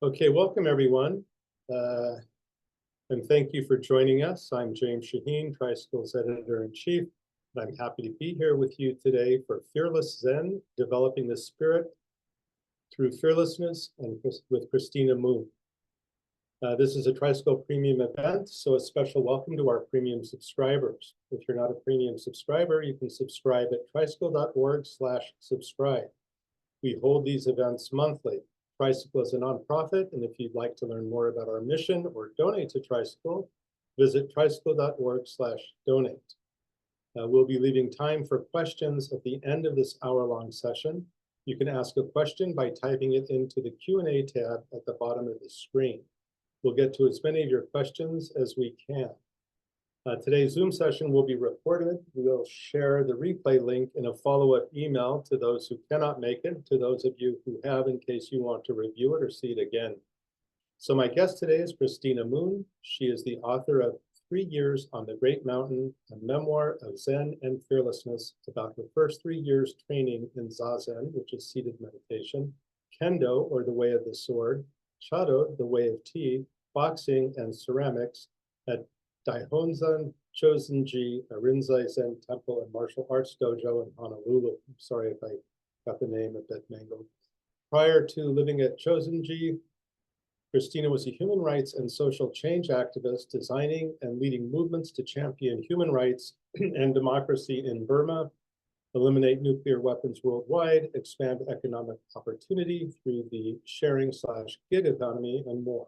Okay, welcome everyone, and thank you for joining us. I'm James Shaheen, Tricycle's editor-in-chief, and I'm happy to be here with you today for Fearless Zen, Developing the Spirit through Fearlessness, and with Cristina Moon. This is a Tricycle premium event, so a special welcome to our premium subscribers. If you're not a premium subscriber, you can subscribe at tricycle.org/subscribe. We hold these events monthly. Tricycle is a nonprofit, and if you'd like to learn more about our mission or donate to Tricycle, visit tricycle.org/donate. We'll be leaving time for questions at the end of this hour-long session. You can ask a question by typing it into the Q&A tab at the bottom of the screen. We'll get to as many of your questions as we can. Today's Zoom session will be recorded. We'll share the replay link in a follow-up email to those who cannot make it, to those of you who have, in case you want to review it or see it again. So my guest today is Cristina Moon. She is the author of 3 Years on the Great Mountain, a memoir of Zen and fearlessness about her first 3 years training in Zazen, which is seated meditation, Kendo, or the way of the sword, Chado, the way of tea, boxing, and ceramics at Daihonzan Chozen-ji, a Rinzai Zen temple and martial arts dojo in Honolulu. I'm sorry if I got the name a bit mangled. Prior to living at Chozen-ji, Cristina was a human rights and social change activist, designing and leading movements to champion human rights and democracy in Burma, eliminate nuclear weapons worldwide, expand economic opportunity through the sharing/gig economy, and more.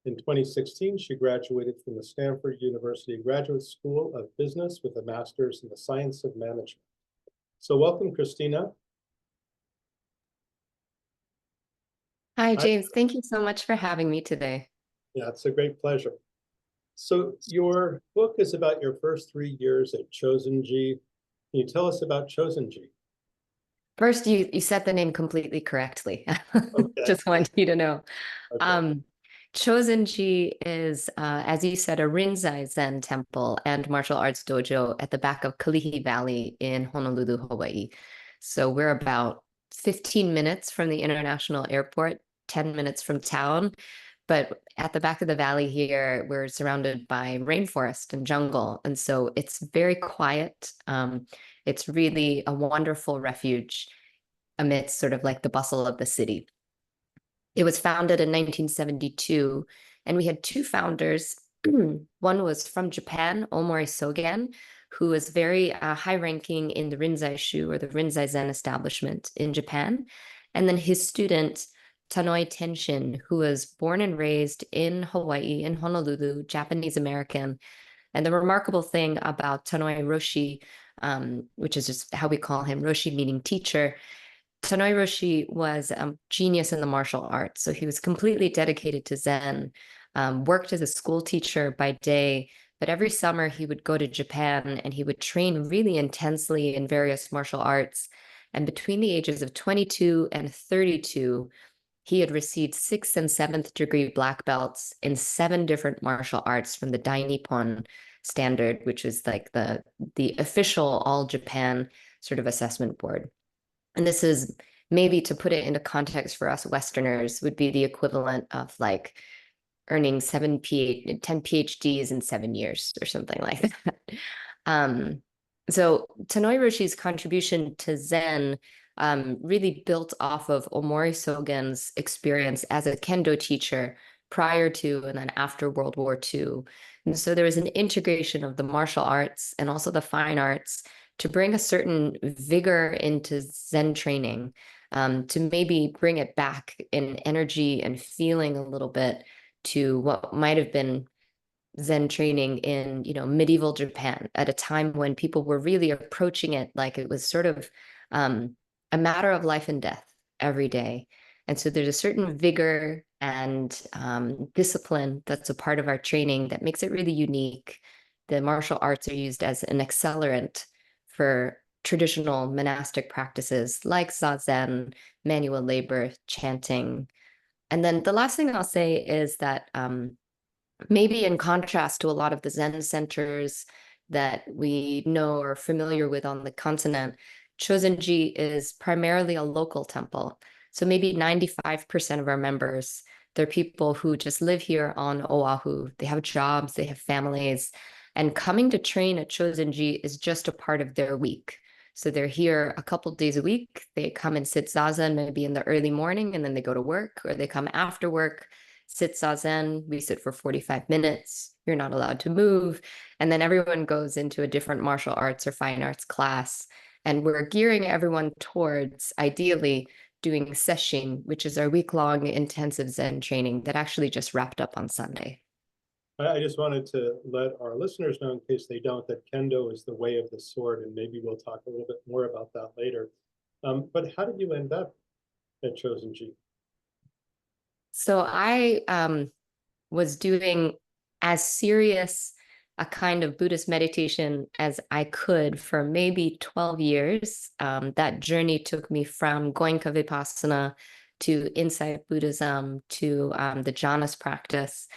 In 2016, she graduated from the Stanford University Graduate School of Business with a master's in the science of management. So welcome, Cristina. Hi, James. Thank you so much for having me today. Yeah, it's a great pleasure. So your book is about your first 3 years at Chozen-ji. Can you tell us about Chozen-ji? First, you said the name completely correctly. Okay. Just wanted you to know. Okay. Chozen-ji is, as you said, a Rinzai Zen temple and martial arts dojo at the back of Kalihi Valley in Honolulu, Hawaii. So we're about 15 minutes from the international airport, 10 minutes from town. But at the back of the valley here, we're surrounded by rainforest and jungle. And so it's very quiet. It's really a wonderful refuge amidst sort of like the bustle of the city. It was founded in 1972, and we had 2 founders. One was from Japan, Omori Sogen, who was very high-ranking in the Rinzai Shu, or the Rinzai Zen establishment in Japan. And then his student, Tanoi Tenshin, who was born and raised in Hawaii, in Honolulu, Japanese American. And the remarkable thing about Tanoi Roshi, which is just how we call him, Roshi meaning teacher, Tanoi Roshi was a genius in the martial arts. So he was completely dedicated to Zen, worked as a school teacher by day, but every summer he would go to Japan and he would train really intensely in various martial arts. And between the ages of 22 and 32, he had received 6th and 7th degree black belts in 7 different martial arts from the Dai Nippon standard, which is like the official all Japan sort of assessment board. And this is, maybe to put it into context for us Westerners, would be the equivalent of like earning 10 PhDs in 7 years or something like that. So Tanoi Roshi's contribution to Zen really built off of Omori Sogen's experience as a Kendo teacher prior to and then after World War II. And so there was an integration of the martial arts and also the fine arts to bring a certain vigor into Zen training, to maybe bring it back in energy and feeling a little bit to what might have been Zen training in, medieval Japan at a time when people were really approaching it like it was sort of a matter of life and death every day. And so there's a certain vigor and discipline that's a part of our training that makes it really unique. The martial arts are used as an accelerant for traditional monastic practices like zazen, manual labor, chanting. And then the last thing I'll say is that maybe in contrast to a lot of the Zen centers that we know or are familiar with on the continent, Chozen-ji is primarily a local temple. So maybe 95% of our members They're people who just live here on Oahu. They have jobs, they have families, and coming to train at Chozen-ji is just a part of their week. So they're here a couple days a week. They come and sit zazen maybe in the early morning, and then they go to work, or they come after work, sit zazen. We sit for 45 minutes. You're not allowed to move. And then everyone goes into a different martial arts or fine arts class. And we're gearing everyone towards, ideally, doing sesshin, which is our week-long intensive Zen training that actually just wrapped up on Sunday. I just wanted to let our listeners know, in case they don't, that Kendo is the way of the sword, and maybe we'll talk a little bit more about that later. But how did you end up at Chozen-ji? So I was doing as serious a kind of Buddhist meditation as I could for maybe 12 years. That journey took me from Goenka Vipassana to Insight Buddhism to the jhanas practice.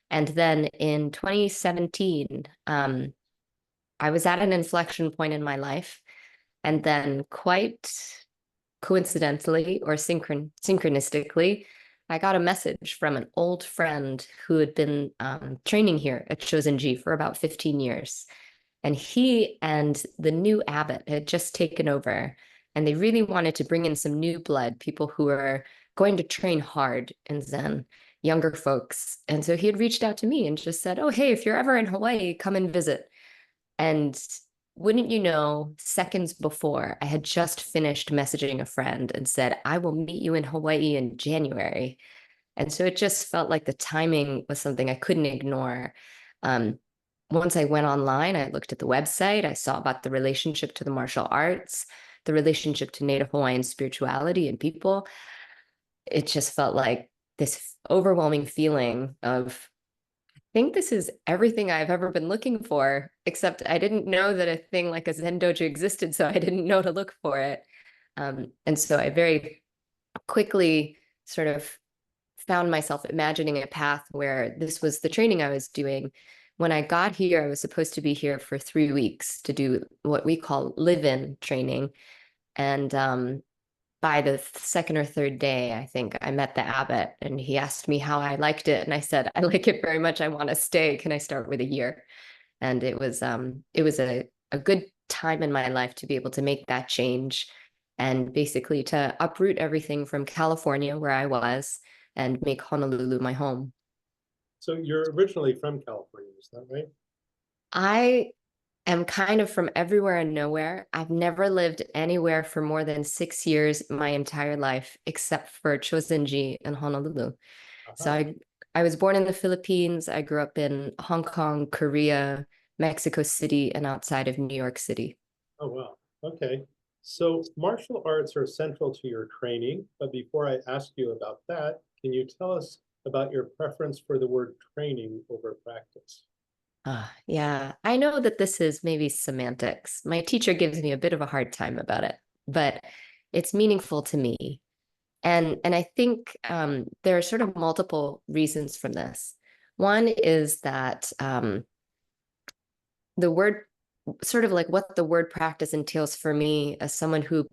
And then in 2017, I was at an inflection point in my life. And then quite coincidentally or synchronistically, I got a message from an old friend who had been training here at Chozen-ji for about 15 years. And he and the new abbot had just taken over, and they really wanted to bring in some new blood, people who are going to train hard in Zen, younger folks. And so he had reached out to me and just said, "Oh, hey, if you're ever in Hawaii, come and visit." And wouldn't you know, seconds before, I had just finished messaging a friend and said, "I will meet you in Hawaii in January." And so it just felt like the timing was something I couldn't ignore. Um, Once I went online, I looked at the website, I saw about the relationship to the martial arts, the relationship to Native Hawaiian spirituality and people. It just felt like this overwhelming feeling of, think this is everything I've ever been looking for, except I didn't know that a thing like a Zen dojo existed, so I didn't know to look for it. And so I very quickly sort of found myself imagining a path where this was the training I was doing. When I got here, I was supposed to be here for 3 weeks to do what we call live-in training. And by the second or third day, I think I met the abbot and he asked me how I liked it. And I said, "I like it very much. I want to stay. Can I start with a year?" And it was a good time in my life to be able to make that change and basically to uproot everything from California, where I was, and make Honolulu my home. So you're originally from California, is that right? I am kind of from everywhere and nowhere. I've never lived anywhere for more than 6 years my entire life, except for Chozen-ji in Honolulu. So Uh-huh. I was born in the Philippines. I grew up in Hong Kong, Korea, Mexico City, and outside of New York City. Oh, wow. Okay. So martial arts are central to your training, but before I ask you about that, can you tell us about your preference for the word training over practice? Yeah, I know that this is maybe semantics. My teacher gives me a bit of a hard time about it, but it's meaningful to me. And I think there are sort of multiple reasons from this. One is that the word, sort of like what the word practice entails for me as someone who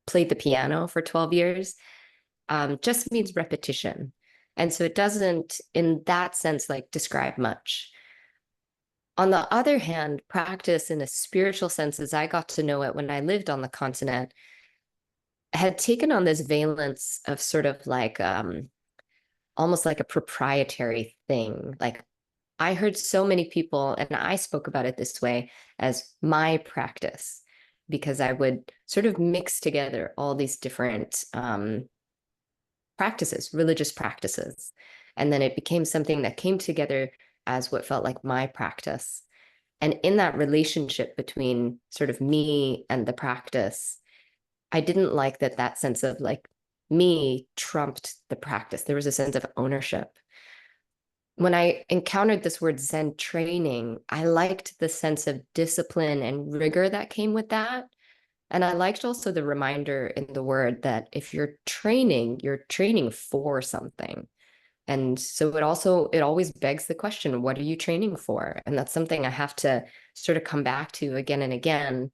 played the piano for 12 years, just means repetition. And so it doesn't, in that sense, like describe much. On the other hand, practice in a spiritual sense, as I got to know it when I lived on the continent, had taken on this valence of sort of like almost like a proprietary thing. Like I heard so many people, and I spoke about it this way as my practice, because I would sort of mix together all these different practices, religious practices. And then it became something that came together as what felt like my practice. And in that relationship between sort of me and the practice, I didn't like that sense of like me trumped the practice. There was a sense of ownership. When I encountered this word Zen training, I liked the sense of discipline and rigor that came with that. And I liked also the reminder in the word that if you're training for something. And so it always begs the question, what are you training for? And that's something I have to sort of come back to again and again.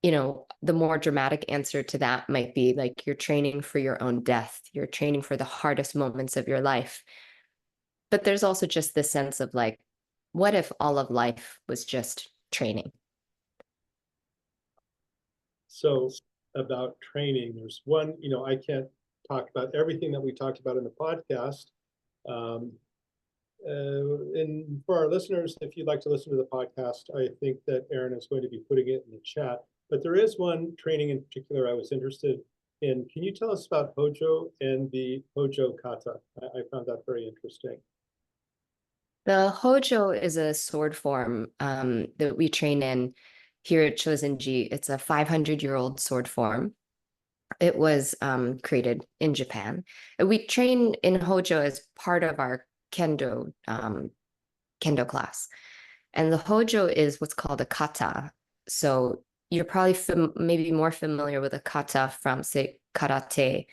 you know, the more dramatic answer to that might be like you're training for your own death. You're training for the hardest moments of your life. But there's also just this sense of like, what if all of life was just training? So about training, there's one, I can't talk about everything that we talked about in the podcast. Um, and for our listeners, if you'd like to listen to the podcast, I think that Aaron is going to be putting it in the chat. But there is one training in particular I was interested in. Can you tell us about Hojo and the Hojo kata? I found that very interesting. The Hojo is a sword form that we train in here at Chozen-ji. It's a 500-year-old sword form. It was created in Japan. We train in Hojo as part of our Kendo class. And the Hojo is what's called a kata. So you're probably maybe more familiar with a kata from, say, karate.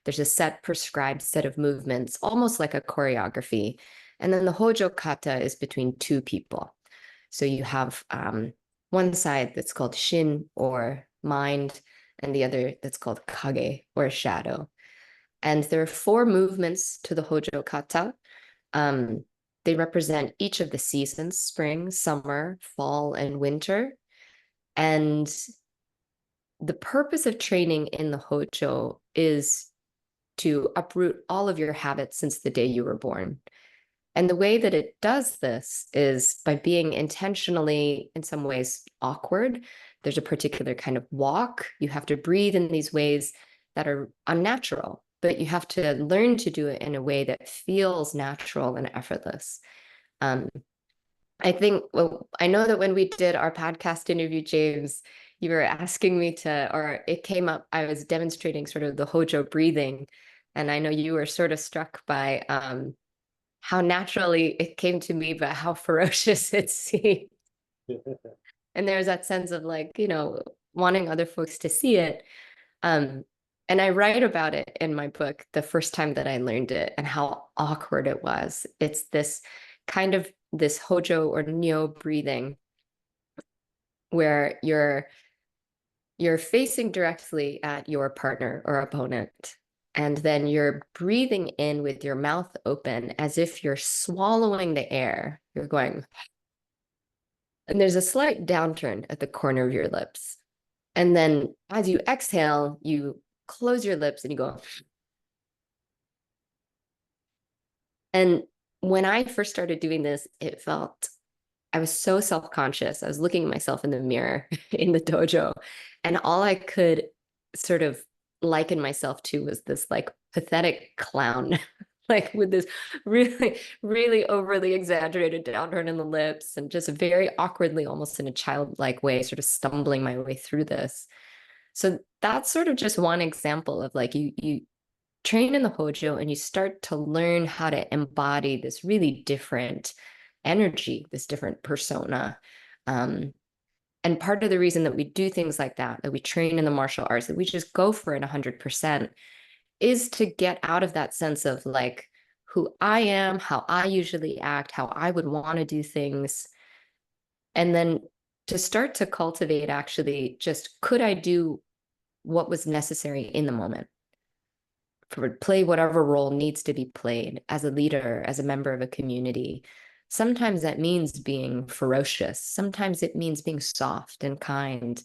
There's a set prescribed set of movements, almost like a choreography. And then the Hojo kata is between two people. So you have one side that's called shin or mind, and the other that's called kage or shadow. And there are four movements to the Hojo kata. They represent each of the seasons: spring, summer, fall, and winter. And the purpose of training in the Hojo is to uproot all of your habits since the day you were born. And the way that it does this is by being intentionally, in some ways, awkward. There's a particular kind of walk. You have to breathe in these ways that are unnatural, but you have to learn to do it in a way that feels natural and effortless. Um, I think, well, I know that when we did our podcast interview, James, you were asking me to, or it came up, I was demonstrating sort of the Hojo breathing. And I know you were sort of struck by how naturally it came to me, but how ferocious it seemed. And there's that sense of like, you know, wanting other folks to see it. Um, and I write about it in my book, the first time that I learned it and how awkward it was. It's this kind of this Hojo or Nyo breathing where you're facing directly at your partner or opponent. And then you're breathing in with your mouth open as if you're swallowing the air. You're going, and there's a slight downturn at the corner of your lips. And then as you exhale, you close your lips and you go. And when I first started doing this, it felt, I was so self-conscious. I was looking at myself in the mirror in the dojo, and all I could sort of liken myself to was this like pathetic clown, like with this really, really overly exaggerated downturn in the lips and just very awkwardly, almost in a childlike way, sort of stumbling my way through this. So that's sort of just one example of like you train in the Hojo and you start to learn how to embody this really different energy, this different persona. And part of the reason that we do things like that we train in the martial arts, that we just go for it 100%, is to get out of that sense of like who I am, how I usually act, how I would want to do things. And then to start to cultivate actually just could I do what was necessary in the moment? For play whatever role needs to be played as a leader, as a member of a community. Sometimes that means being ferocious. Sometimes it means being soft and kind.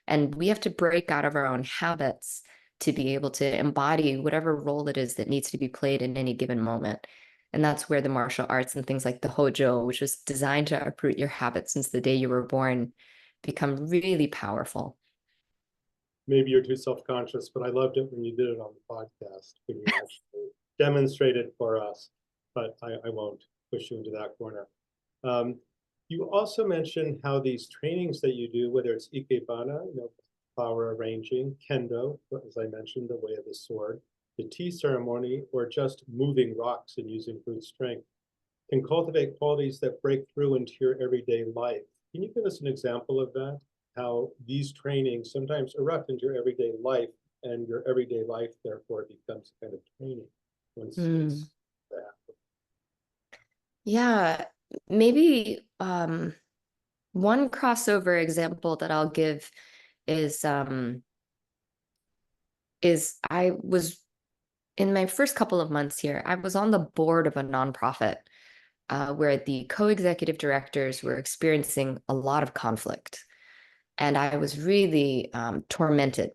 And we have to break out of our own habits to be able to embody whatever role it is that needs to be played in any given moment. And that's where the martial arts and things like the Hojo, which was designed to uproot your habits since the day you were born, become really powerful. Maybe you're too self-conscious, but I loved it when you did it on the podcast, when you actually demonstrated for us, but I won't push you into that corner. You also mentioned how these trainings that you do, whether it's ikebana, flower arranging, kendo, as I mentioned, the way of the sword, the tea ceremony, or just moving rocks and using brute strength, can cultivate qualities that break through into your everyday life. Can you give us an example of that? How these trainings sometimes erupt into your everyday life, and your everyday life therefore becomes kind of training once it's that. Yeah, maybe one crossover example that I'll give is I was in my first couple of months here, I was on the board of a nonprofit where the co-executive directors were experiencing a lot of conflict. And I was really tormented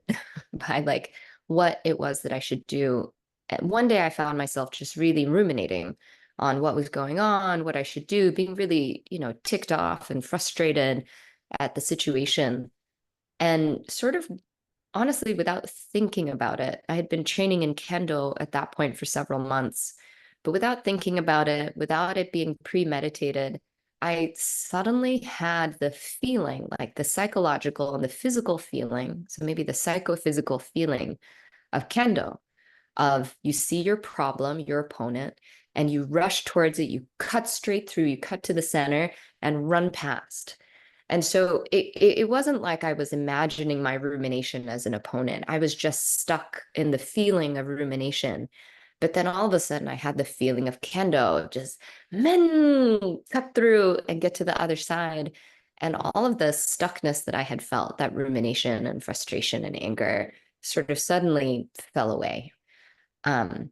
by like what it was that I should do. And one day I found myself just really ruminating on what was going on, what I should do, being really, ticked off and frustrated at the situation. And sort of honestly, without thinking about it, I had been training in Kendo at that point for several months, but without thinking about it, without it being premeditated, I suddenly had the feeling, like the psychological and the physical feeling, so maybe the psychophysical feeling of Kendo, of you see your problem, your opponent, and you rush towards it, you cut straight through, you cut to the center and run past. And so it wasn't like I was imagining my rumination as an opponent. I was just stuck in the feeling of rumination. But then all of a sudden I had the feeling of kendo, just men cut through and get to the other side. And all of the stuckness that I had felt, that rumination and frustration and anger, sort of suddenly fell away. Um,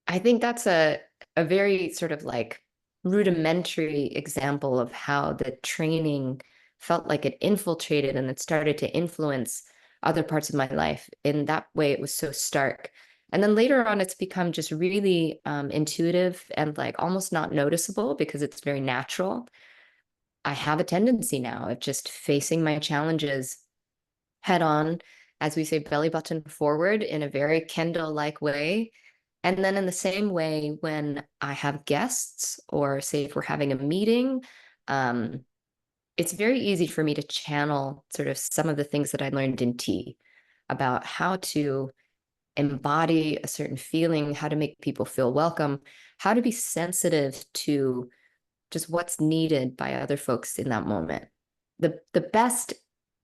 I think that's a very sort of like rudimentary example of how the training felt like it infiltrated and it started to influence other parts of my life. In that way, it was so stark. And then later on, it's become just really intuitive and like almost not noticeable because it's very natural. I have a tendency now of just facing my challenges head on, as we say, belly button forward in a very Kendo-like way. And then in the same way, when I have guests, or say if we're having a meeting, um, it's very easy for me to channel sort of some of the things that I learned in tea about how to embody a certain feeling, how to make people feel welcome, how to be sensitive to just what's needed by other folks in that moment. The best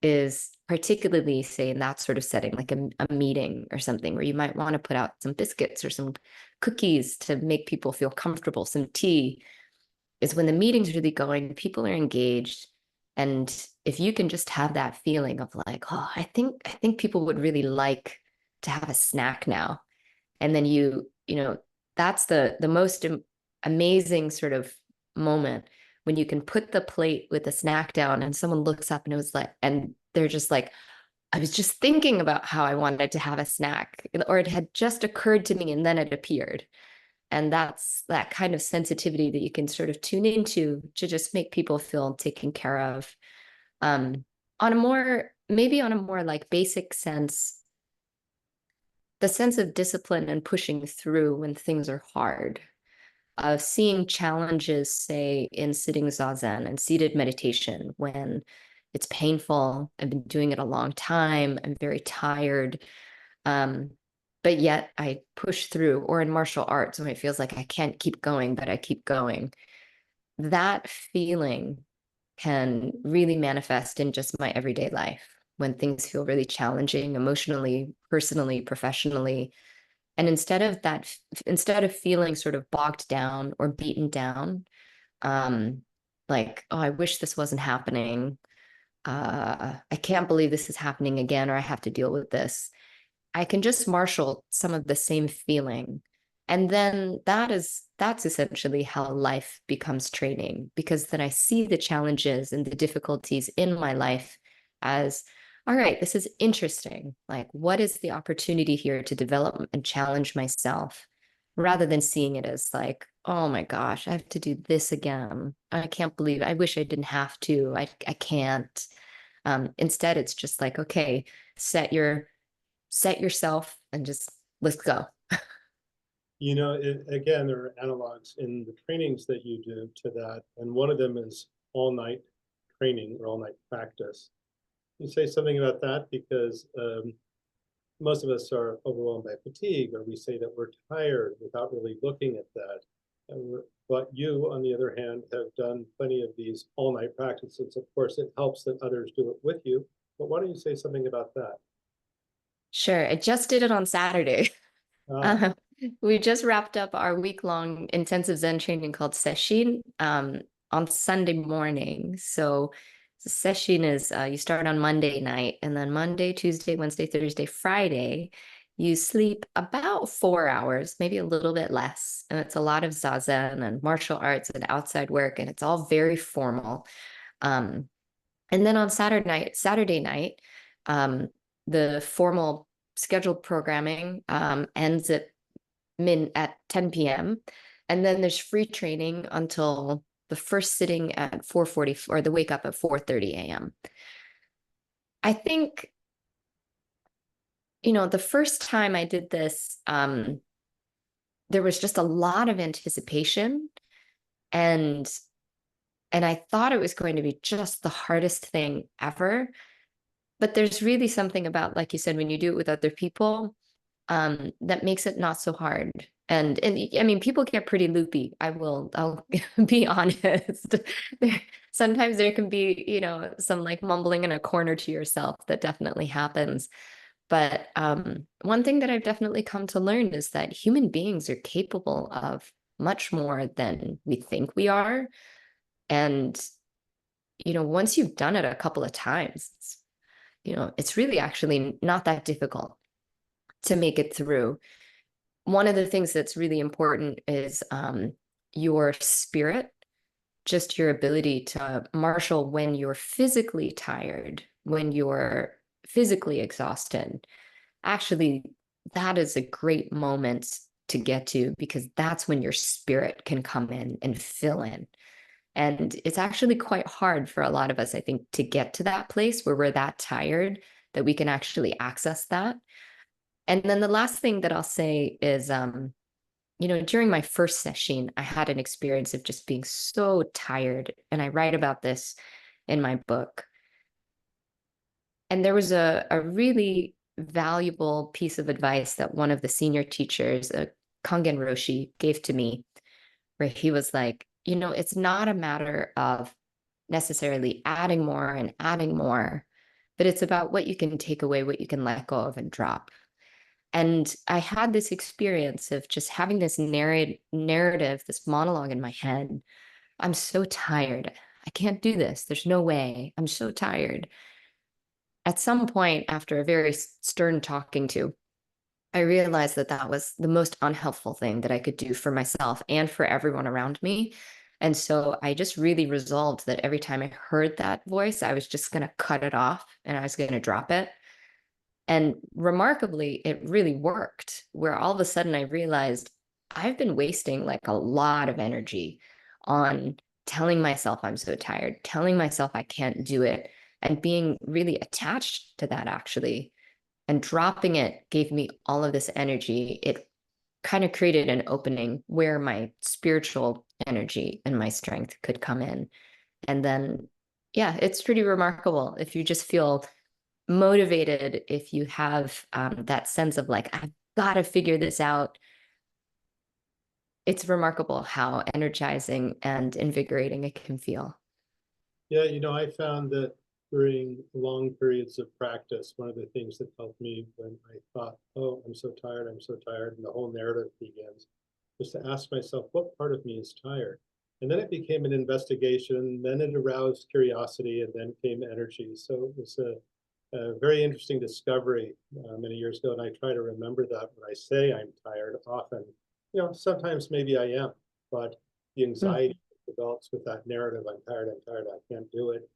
is particularly say in that sort of setting, like a meeting or something where you might want to put out some biscuits or some cookies to make people feel comfortable, some tea, is when the meeting's really going, people are engaged. And if you can just have that feeling of like, oh, I think people would really like to have a snack now. And then that's the most amazing sort of moment when you can put the plate with the snack down and someone looks up and it was like, and they're just like, I was just thinking about how I wanted to have a snack, or it had just occurred to me and then it appeared. And that's that kind of sensitivity that you can sort of tune into to just make people feel taken care of. Um, maybe on a more like basic sense, the sense of discipline and pushing through when things are hard, of seeing challenges, say, in sitting zazen and seated meditation when it's painful. I've been doing it a long time. I'm very tired. Um, but yet I push through, or in martial arts when it feels like I can't keep going, but I keep going. That feeling can really manifest in just my everyday life when things feel really challenging emotionally, personally, professionally. And instead of feeling sort of bogged down or beaten down, um, like, oh, I wish this wasn't happening. I can't believe this is happening again, or I have to deal with this. I can just marshal some of the same feeling. And then that's essentially how life becomes training, because then I see the challenges and the difficulties in my life as, all right, this is interesting. Like, what is the opportunity here to develop and challenge myself, rather than seeing it as like, oh my gosh, I have to do this again. I can't believe I wish I didn't have to. I can't. Instead, it's just like, okay, set yourself and just let's go. Again, there are analogs in the trainings that you do to that. And one of them is all night training or all night practice. You say something about that because most of us are overwhelmed by fatigue, or we say that we're tired without really looking at that. But you, on the other hand, have done plenty of these all night practices. Of course, it helps that others do it with you. But why don't you say something about that? Sure. I just did it on Saturday. Ah, Uh, we just wrapped up our week-long intensive Zen training called Shaheen on Sunday morning. So Session is you start on Monday night, and then Monday, Tuesday, Wednesday, Thursday, Friday, you sleep about 4 hours, maybe a little bit less. And it's a lot of zazen and martial arts and outside work, and it's all very formal. And then on Saturday night, the formal scheduled programming ends at 10 p.m. And then there's free training until the first sitting at 4:40 or the wake up at 4:30 a.m. I think, the first time I did this, there was just a lot of anticipation, and I thought it was going to be just the hardest thing ever. But there's really something about, like you said, when you do it with other people, that makes it not so hard. And I mean, people get pretty loopy. I'll be honest. Sometimes there can be, some like mumbling in a corner to yourself that definitely happens. But one thing that I've definitely come to learn is that human beings are capable of much more than we think we are. And, once you've done it a couple of times, it's really actually not that difficult to make it through. One of the things that's really important is your spirit, just your ability to marshal when you're physically tired, when you're physically exhausted. Actually, that is a great moment to get to, because that's when your spirit can come in and fill in. And it's actually quite hard for a lot of us, I think, to get to that place where we're that tired that we can actually access that. And then the last thing that I'll say is, during my first session, I had an experience of just being so tired. And I write about this in my book. And there was a really valuable piece of advice that one of the senior teachers, Kangen Roshi, gave to me, where he was like, it's not a matter of necessarily adding more, but it's about what you can take away, what you can let go of and drop. And I had this experience of just having this narrative, this monologue in my head. I'm so tired. I can't do this. There's no way. I'm so tired. At some point, after a very stern talking to, I realized that that was the most unhelpful thing that I could do for myself and for everyone around me. And so I just really resolved that every time I heard that voice, I was just going to cut it off and I was going to drop it. And remarkably, it really worked, where all of a sudden I realized I've been wasting like a lot of energy on telling myself I'm so tired, telling myself I can't do it, and being really attached to that actually. And dropping it gave me all of this energy. It kind of created an opening where my spiritual energy and my strength could come in. And then, yeah, it's pretty remarkable if you just feel motivated, if you have that sense of like, I've got to figure this out. It's remarkable how energizing and invigorating it can feel. Yeah, I found that during long periods of practice, one of the things that helped me when I thought, oh, I'm so tired, and the whole narrative begins, was to ask myself, what part of me is tired? And then it became an investigation, then it aroused curiosity, and then came energy. So it was a very interesting discovery many years ago, and I try to remember that when I say I'm tired. Often, sometimes maybe I am, but the anxiety develops with that narrative, I'm tired, I can't do it,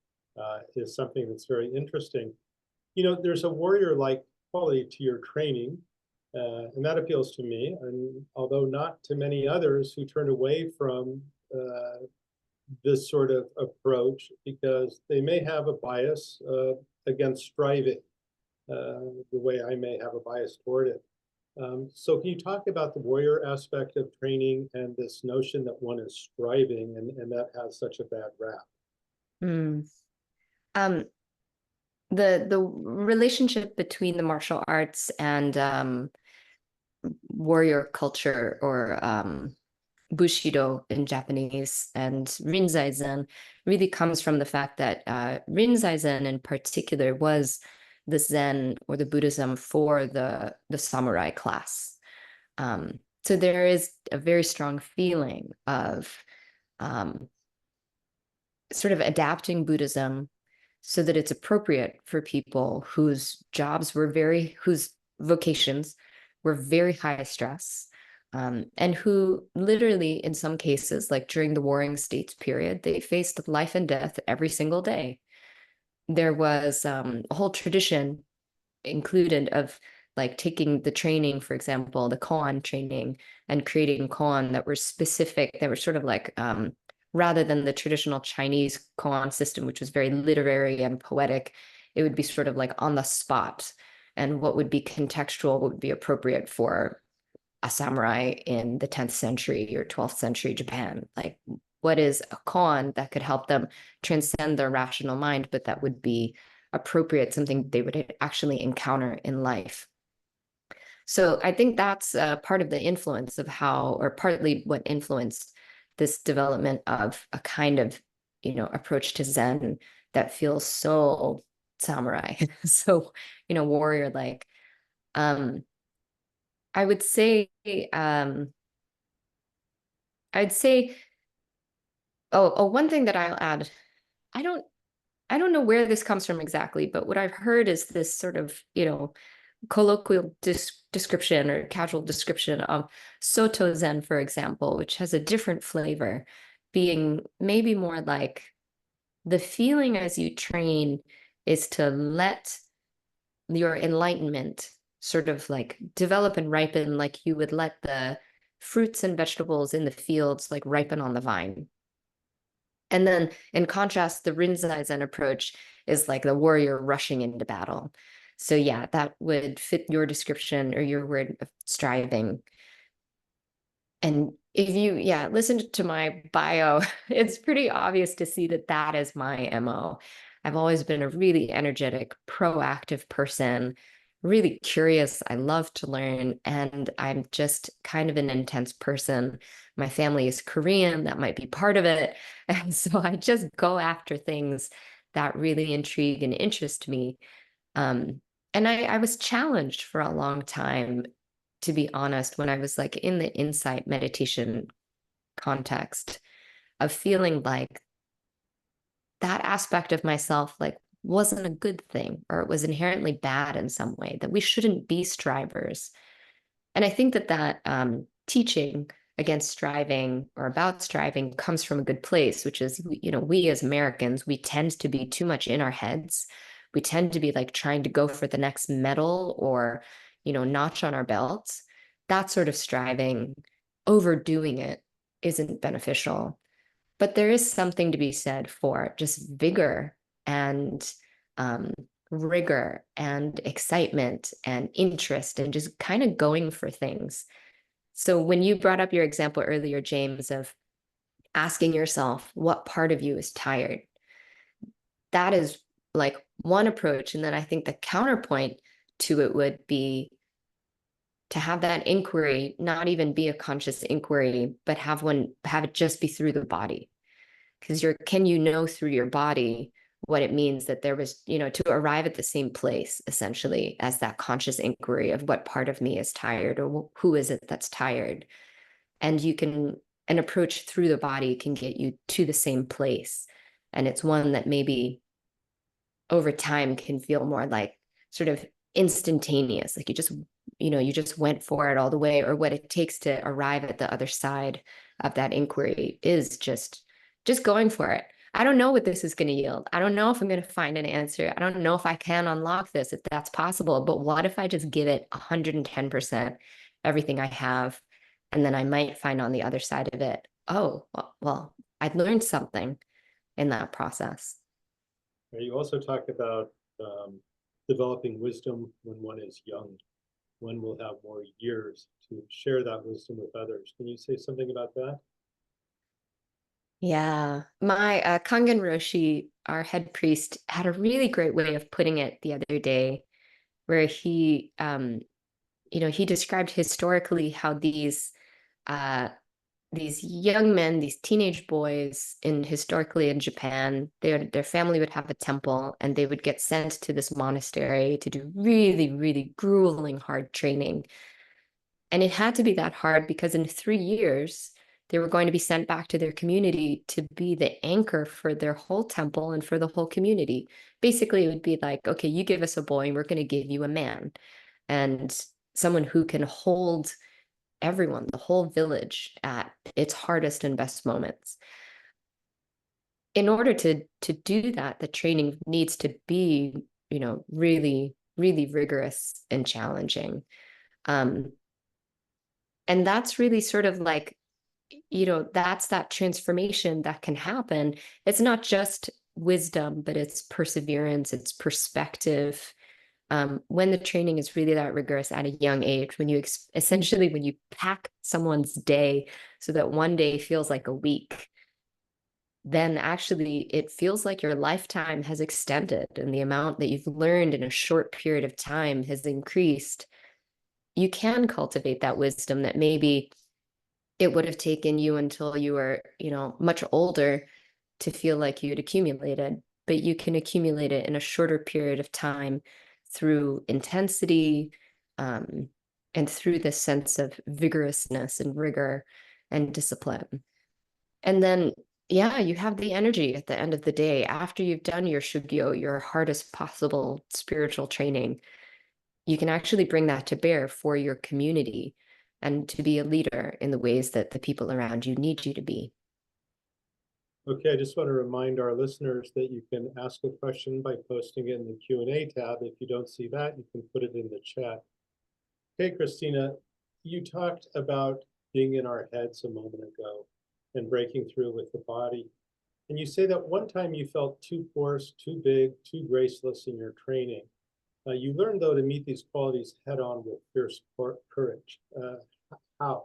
is something that's very interesting. There's a warrior-like quality to your training, and that appeals to me, and although not to many others who turn away from this sort of approach because they may have a bias against striving, the way I may have a bias toward it. So can you talk about the warrior aspect of training and this notion that one is striving and that has such a bad rap? Mm. Um, the relationship between the martial arts and warrior culture, or Bushido in Japanese, and Rinzai Zen really comes from the fact that Rinzai Zen in particular was the Zen or the Buddhism for the samurai class. So there is a very strong feeling of sort of adapting Buddhism so that it's appropriate for people whose whose vocations were very high stress, and who literally, in some cases, like during the Warring States period, they faced life and death every single day. There was a whole tradition included of like taking the training, for example, the koan training, and creating koan that were specific, that were sort of like rather than the traditional Chinese koan system, which was very literary and poetic, it would be sort of like on the spot, and what would be contextual, what would be appropriate for a samurai in the 10th century or 12th century Japan. Like, what is a koan that could help them transcend their rational mind, but that would be appropriate, something they would actually encounter in life. So I think that's part of the influence of how, or partly what influenced this development of a kind of, approach to Zen that feels so samurai, so, warrior-like. Um, I would say, I'd say, one thing that I'll add, I don't, I don't know where this comes from exactly, but what I've heard is this sort of, colloquial description or casual description of Soto Zen, for example, which has a different flavor, being maybe more like the feeling as you train is to let your enlightenment sort of like develop and ripen, like you would let the fruits and vegetables in the fields like ripen on the vine. And then in contrast, the Rinzai Zen approach is like the warrior rushing into battle. So yeah, that would fit your description or your word of striving. And if you, listen to my bio, it's pretty obvious to see that that is my MO. I've always been a really energetic, proactive person, really curious. I love to learn, and I'm just kind of an intense person. My family is Korean, that might be part of it. And so I just go after things that really intrigue and interest me. And I was challenged for a long time, to be honest, when I was like in the insight meditation context, of feeling like that aspect of myself like wasn't a good thing, or it was inherently bad in some way, that we shouldn't be strivers. And I think that teaching against striving or about striving comes from a good place, which is, we as Americans, we tend to be too much in our heads. We tend to be like trying to go for the next medal or, notch on our belts. That sort of striving, overdoing it, isn't beneficial. But there is something to be said for just vigor and um, rigor and excitement and interest and just kind of going for things. So when you brought up your example earlier, James, of asking yourself what part of you is tired, that is like one approach. And then I think the counterpoint to it would be to have that inquiry not even be a conscious inquiry, but have it just be through the body. Because can you know through your body what it means that there was, to arrive at the same place, essentially, as that conscious inquiry of what part of me is tired, or who is it that's tired. And an approach through the body can get you to the same place. And it's one that maybe over time can feel more like sort of instantaneous, like you just went for it all the way, or what it takes to arrive at the other side of that inquiry is just going for it. I don't know what this is going to yield. I don't know if I'm going to find an answer. I don't know if I can unlock this, if that's possible. But what if I just give it 110%, everything I have, and then I might find on the other side of it, oh, well, I'd learned something in that process. You also talk about developing wisdom when one is young. One will have more years to share that wisdom with others. Can you say something about that? Yeah, my Kangen Roshi, our head priest, had a really great way of putting it the other day, where he described historically how these young men, these teenage boys historically in Japan, their family would have a temple, and they would get sent to this monastery to do really, really grueling hard training. And it had to be that hard because in 3 years, They were going to be sent back to their community to be the anchor for their whole temple and for the whole community. Basically, it would be like, okay, you give us a boy and we're going to give you a man, and someone who can hold everyone, the whole village, at its hardest and best moments. In order to do that, the training needs to be, really, really rigorous and challenging. And that's really sort of like, that's that transformation that can happen. It's not just wisdom, but it's perseverance, it's perspective. When the training is really that rigorous at a young age, when you essentially when you pack someone's day so that one day feels like a week, then actually it feels like your lifetime has extended and the amount that you've learned in a short period of time has increased. You can cultivate that wisdom that maybe it would have taken you until you were, much older to feel like you'd accumulated, but you can accumulate it in a shorter period of time through intensity, and through this sense of vigorousness and rigor and discipline. And then, yeah, you have the energy at the end of the day after you've done your shugyo, your hardest possible spiritual training. You can actually bring that to bear for your community and to be a leader in the ways that the people around you need you to be. Okay, I just want to remind our listeners that you can ask a question by posting it in the Q&A tab. If you don't see that, you can put it in the chat. Okay, Cristina, you talked about being in our heads a moment ago and breaking through with the body. And you say that one time you felt too coarse, too big, too graceless in your training. You learned, though, to meet these qualities head on with fierce courage. How?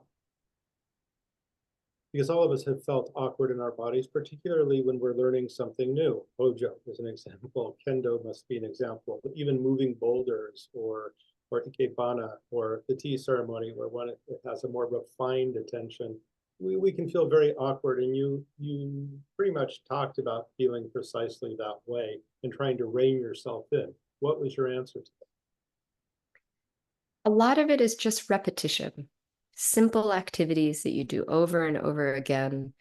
Because all of us have felt awkward in our bodies, particularly when we're learning something new. Dojo is an example. Kendo must be an example. But even moving boulders or ikebana or the tea ceremony, where one has a more refined attention, we can feel very awkward. And you pretty much talked about feeling precisely that way and trying to rein yourself in. What was your answer to that? A lot of it is just repetition, simple activities that you do over and over again.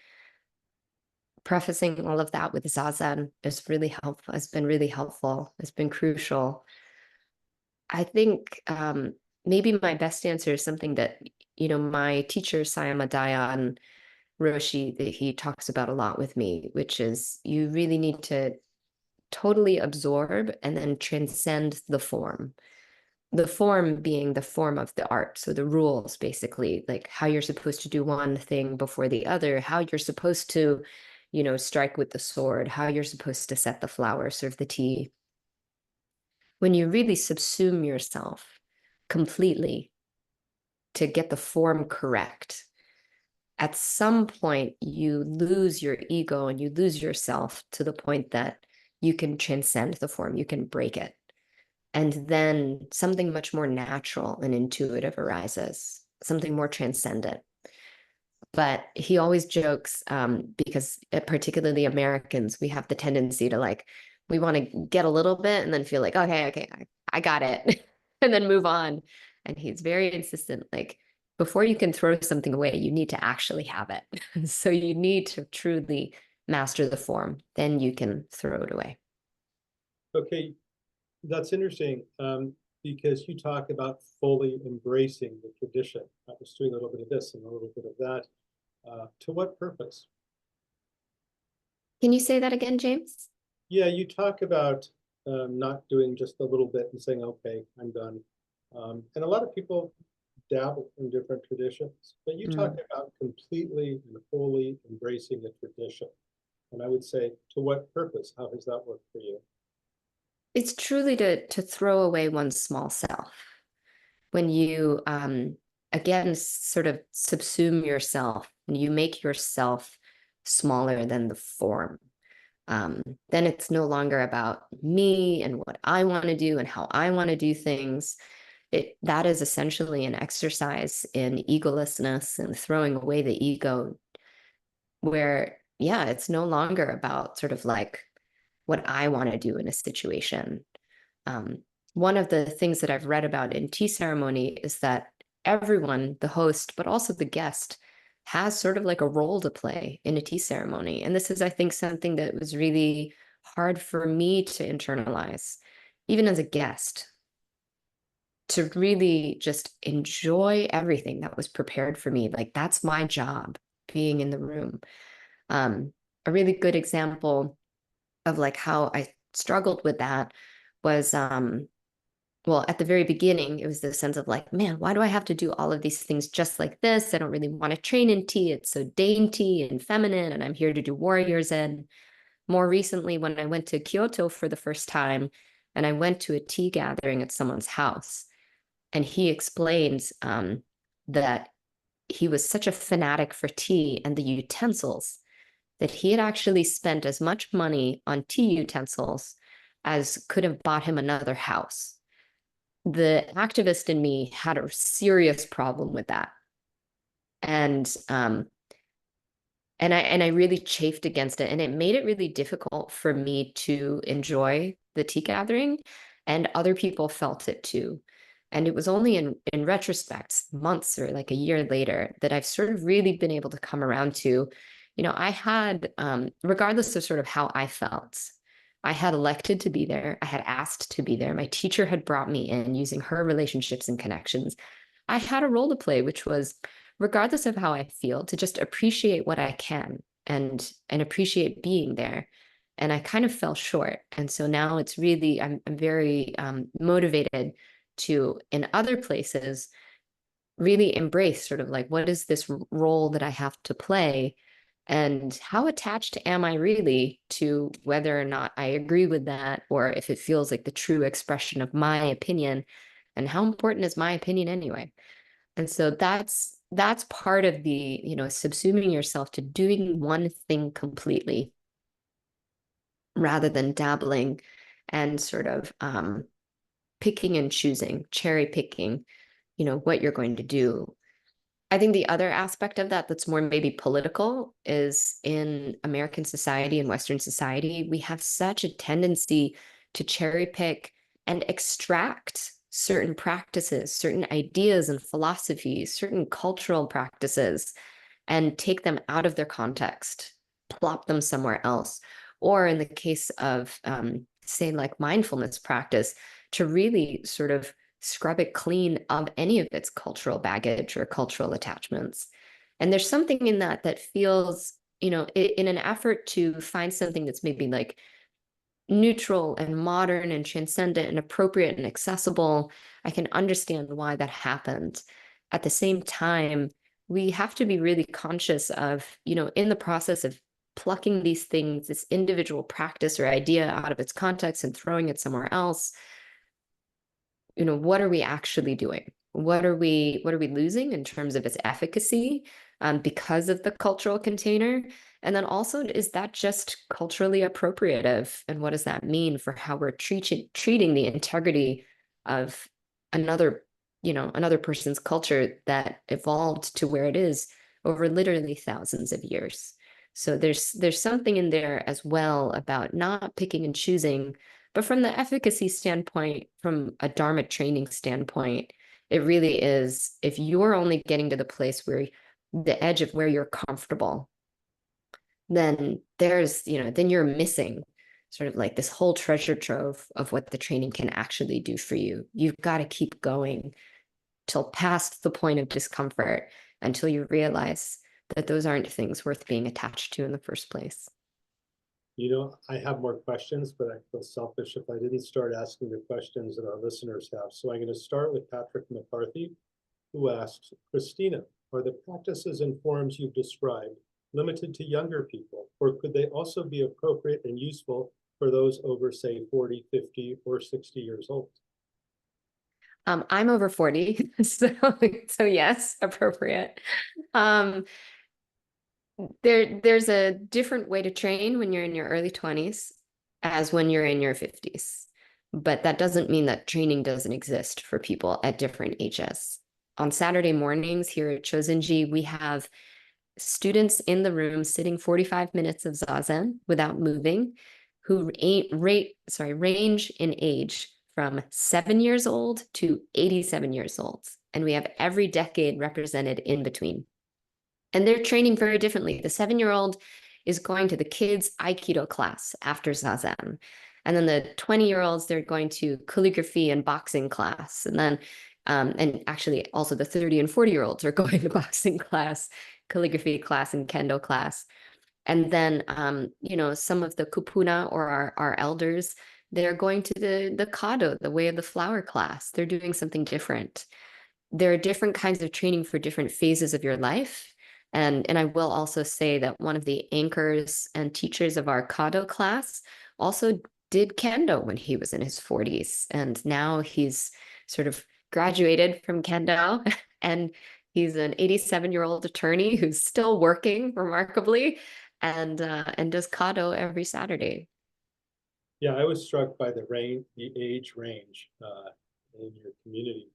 Prefacing all of that with Zazen is really helpful, has been really helpful, has been crucial. I think maybe my best answer is something that, my teacher, Sayama Dayan Roshi, that he talks about a lot with me, which is you really need to totally absorb and then transcend the form. The form being the form of the art. So the rules, basically, like how you're supposed to do one thing before the other, how you're supposed to, strike with the sword, how you're supposed to set the flower, serve the tea. When you really subsume yourself completely to get the form correct, at some point you lose your ego and you lose yourself to the point that you can transcend the form, you can break it. And then something much more natural and intuitive arises, something more transcendent. But he always jokes, because particularly Americans, we have the tendency to we want to get a little bit and then feel like, okay, I got it, and then move on. And he's very insistent, like, before you can throw something away, you need to actually have it. So you need to truly master the form, then you can throw it away. Okay, that's interesting, because you talk about fully embracing the tradition. I was doing a little bit of this and a little bit of that. To what purpose? Can you say that again, James? Yeah, you talk about not doing just a little bit and saying, okay, I'm done. And a lot of people dabble in different traditions, but you talk about completely and wholly embracing the tradition. And I would say, to what purpose? How does that work for you? It's truly to throw away one's small self. When you again sort of subsume yourself and you make yourself smaller than the form, then it's no longer about me and what I want to do and how I want to do things. That is essentially an exercise in egolessness and throwing away the ego, where, yeah, it's no longer about sort of like what I want to do in a situation. One of the things that I've read about in tea ceremony is that everyone, the host, but also the guest, has sort of like a role to play in a tea ceremony. And this is, I think, something that was really hard for me to internalize, even as a guest, to really just enjoy everything that was prepared for me. Like that's my job, being in the room. A really good example of like how I struggled with that was well, at the very beginning, it was this sense of like, man, why do I have to do all of these things just like this? I don't really want to train in tea. It's so dainty and feminine, and I'm here to do warrior zen. More recently, when I went to Kyoto for the first time, and I went to a tea gathering at someone's house, and he explains that he was such a fanatic for tea and the utensils that he had actually spent as much money on tea utensils as could have bought him another house. The activist in me had a serious problem with that. And I really chafed against it. And it made it really difficult for me to enjoy the tea gathering. And other people felt it too. And it was only in retrospect, months or like a year later, that I've sort of really been able to come around to, I had, regardless of sort of how I felt, I had elected to be there. I had asked to be there. My teacher had brought me in using her relationships and connections. I had a role to play, which was, regardless of how I feel, to just appreciate what I can and appreciate being there. And I kind of fell short. And so now it's really, I'm very motivated to, in other places, really embrace sort of like, what is this role that I have to play? And how attached am I really to whether or not I agree with that, or if it feels like the true expression of my opinion? And how important is my opinion anyway? And so that's part of the, subsuming yourself to doing one thing completely rather than dabbling and sort of picking and choosing, cherry picking, what you're going to do. I think the other aspect of that that's more maybe political is in American society and Western society, we have such a tendency to cherry pick and extract certain practices, certain ideas and philosophies, certain cultural practices, and take them out of their context, plop them somewhere else. Or in the case of, say, like mindfulness practice, to really sort of scrub it clean of any of its cultural baggage or cultural attachments. And there's something in that that feels, in an effort to find something that's maybe like neutral and modern and transcendent and appropriate and accessible, I can understand why that happened. At the same time, we have to be really conscious of, in the process of plucking these things, this individual practice or idea out of its context and throwing it somewhere else, what are we actually doing? What are we losing in terms of its efficacy because of the cultural container? And then also, is that just culturally appropriative? And what does that mean for how we're treating the integrity of another, another person's culture that evolved to where it is over literally thousands of years? So there's something in there as well about not picking and choosing, but from the efficacy standpoint, from a Dharma training standpoint, it really is, if you're only getting to the place where the edge of where you're comfortable, then then you're missing sort of like this whole treasure trove of what the training can actually do for you. You've got to keep going till past the point of discomfort until you realize that those aren't things worth being attached to in the first place. I have more questions, but I feel selfish if I didn't start asking the questions that our listeners have. So I'm going to start with Patrick McCarthy, who asks, Christina, are the practices and forms you've described limited to younger people, or could they also be appropriate and useful for those over, say, 40, 50, or 60 years old? I'm over 40, so yes, appropriate. There's a different way to train when you're in your early 20s as when you're in your 50s. But that doesn't mean that training doesn't exist for people at different ages. On Saturday mornings here at Chozen-ji, we have students in the room sitting 45 minutes of zazen without moving, who range in age from 7 years old to 87 years old. And we have every decade represented in between. And they're training very differently. The 7-year-old is going to the kids' Aikido class after Zazen. And then the 20-year-olds, they're going to calligraphy and boxing class. And then, and actually also the 30 and 40-year-olds are going to boxing class, calligraphy class, and Kendo class. And then, some of the kupuna or our elders, they're going to the Kado, the way of the flower class. They're doing something different. There are different kinds of training for different phases of your life. And I will also say that one of the anchors and teachers of our Kado class also did Kendo when he was in his 40s. And now he's sort of graduated from Kendo and he's an 87-year-old attorney who's still working remarkably and does Kado every Saturday. Yeah, I was struck by the age range in your community.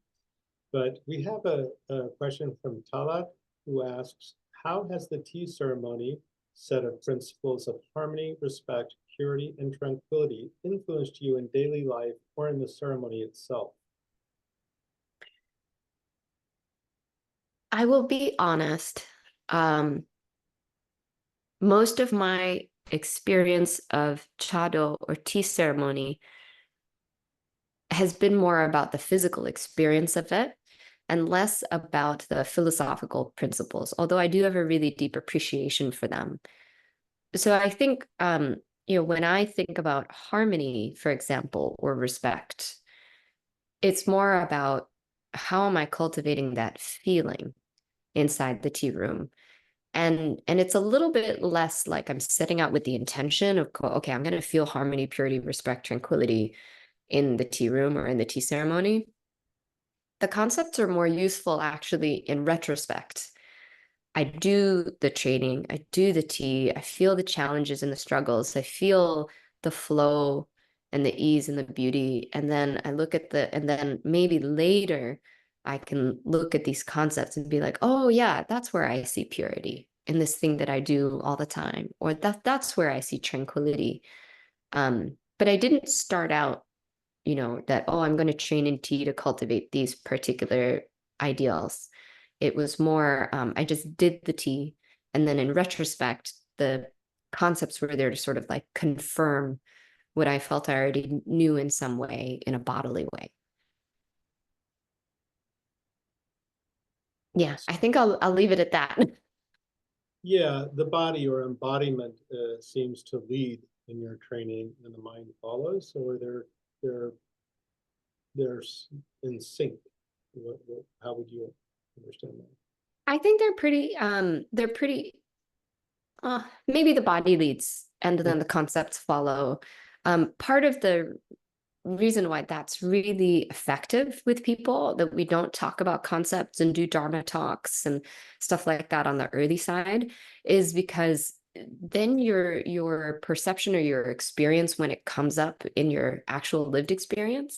But we have a question from Talat who asks, how has the tea ceremony set of principles of harmony, respect, purity, and tranquility influenced you in daily life or in the ceremony itself? I will be honest. Most of my experience of chado or tea ceremony has been more about the physical experience of it and less about the philosophical principles, although I do have a really deep appreciation for them. So I think, when I think about harmony, for example, or respect, it's more about how am I cultivating that feeling inside the tea room. And it's a little bit less like I'm setting out with the intention of, okay, I'm going to feel harmony, purity, respect, tranquility in the tea room or in the tea ceremony. The concepts are more useful actually in retrospect. I do the training, I do the tea, I feel the challenges and the struggles, I feel the flow and the ease and the beauty. And then and then maybe later I can look at these concepts and be like, oh yeah, that's where I see purity in this thing that I do all the time, or that's where I see tranquility. But I didn't start out, that, oh, I'm going to train in tea to cultivate these particular ideals. It was more, I just did the tea. And then in retrospect, the concepts were there to sort of like confirm what I felt I already knew in some way, in a bodily way. Yeah, I think I'll leave it at that. Yeah, the body or embodiment seems to lead in your training and the mind follows, or they're they're in sync. How would you understand that? I think they're pretty, maybe the body leads and then the concepts follow. Part of the reason why that's really effective with people, that we don't talk about concepts and do Dharma talks and stuff like that on the early side, is because then your perception or your experience when it comes up in your actual lived experience,